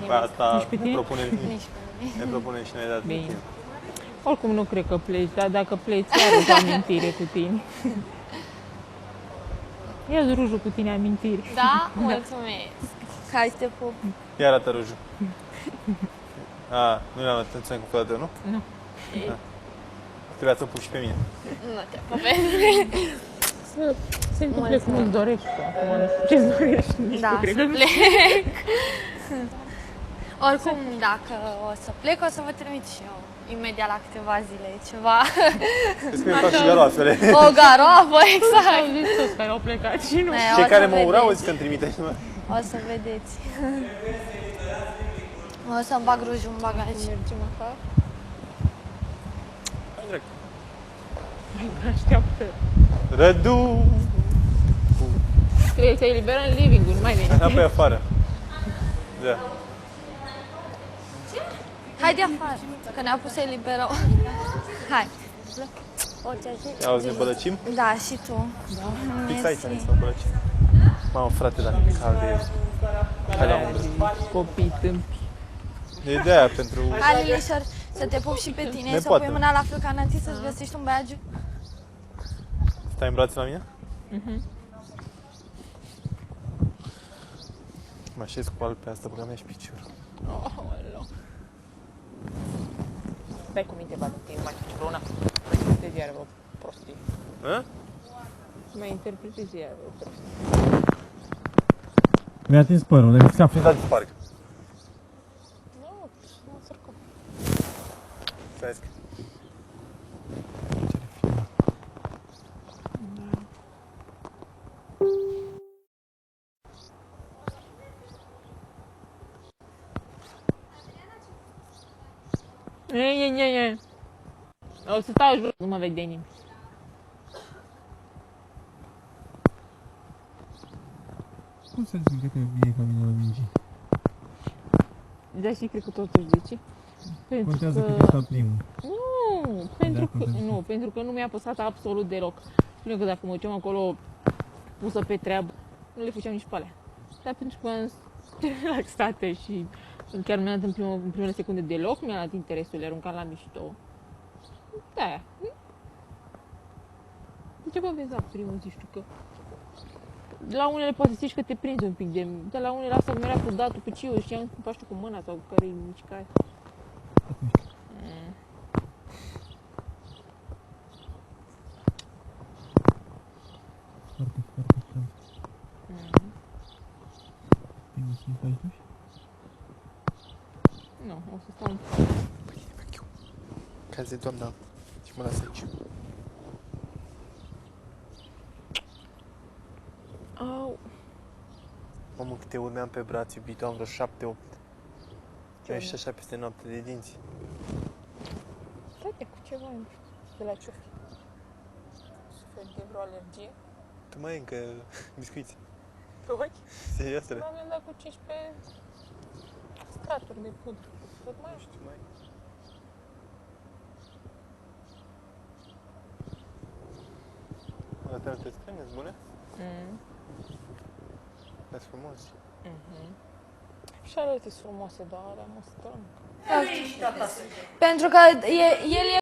Pe asta Nici pe tine? Nici pe mine. ne propunem și noi de Bine. timp. Oricum nu cred că pleci, dar dacă pleci, iar o amintire cu tine. Ia rujul cu tine amintire. Da? Mulțumesc. Hai să te pup. Ia arată rujul. Nu le-am atenționat cu fără nu? Nu. Trebuia să pup și pe mine. Nu te pupesc. Să se întâmple cum îți dorești. Acum nu știu ce-ți dorești. Nici Da, nu cred să că plec. Oricum, dacă o să plec, o să vă trimit și eu imediat la câteva zile ceva. Îți că-mi fac și garoafele. O garoafă, exact. au zis toți care au plecat și nu. Ne, Cei o să care mă urau, vedeți. zic că-mi trimite. O să vedeți. O să-mi bag rujul în bagaj. Mergem acasă. Hai, așteaptă. Rădu! Trebuie să eliberă în living-ul, nu mai veni. Înapoi afară. Da. Hai de afară, că ne-a pus să eliberăm. Hai. Ia auzi, ne bălăcim? Da, și tu. Fix aici ne să bălăcim. Mamă, frate, dacă e cald de... Hai la umbră. Copii tâmpi. E de-aia pentru... Hai, Lilișor, să te pup și pe tine, Ne să poate. pui mâna la fel ca Nati, să-ți găsești un băiagiu. Stai în brațe la mine? Mă așez cu al pe asta, băga mea și piciorul. Oh, stai cu minte, Valentin, mai faci vreo una. Mai interpretezi iar o prostie. Hă? Mai interpretezi iar o prostie. Mi-a atins părul, le-am scap. Fiind dat de parc. Nu, nu sărcăm. Stai. Nie. O să stau jos, nu mă vede nimeni. Cum să zic că te vie ca mine la mingi? Da, și cred că totul zice. Pentru Contează că... cât e stat primul. Nu, pentru că, contează. nu, pentru că nu mi-a păsat absolut deloc. Spune că dacă mă duceam acolo pusă pe treabă, nu le făceam nici pe alea. Dar pentru că am relaxate și chiar mi-a dat în primele secunde deloc, mi-a dat interesul, le aruncam la mișto. Da. Degeaba vezi la primul, zici tu că... La unele poate să zici că te prinzi un pic de... Dar la unele asta mi-era cu datul pe ciu, știam cum faci tu cu mâna sau cu care-i mișcare. Foarte cald. Bine să-mi faci duș? Nu, o să stau un Ca zi, doamna, și mă lasă aici. Au. Mamă, câte urmeam pe braț, iubito, am vreo 7-8. Eu ești așa peste noapte de dinți. Stai cu ceva, nu știu, de la ciufi. Suferi de vreo alergie. Tu mai ai încă biscuiți. Pe ochi? Serios, re? M-am dat cu 15 straturi de pudră. Tot mai știu. Mai... Arată alte screne, sunt bune? Sunt frumos. Și alea sunt frumoase, dar alea mă strâng. Pentru că el e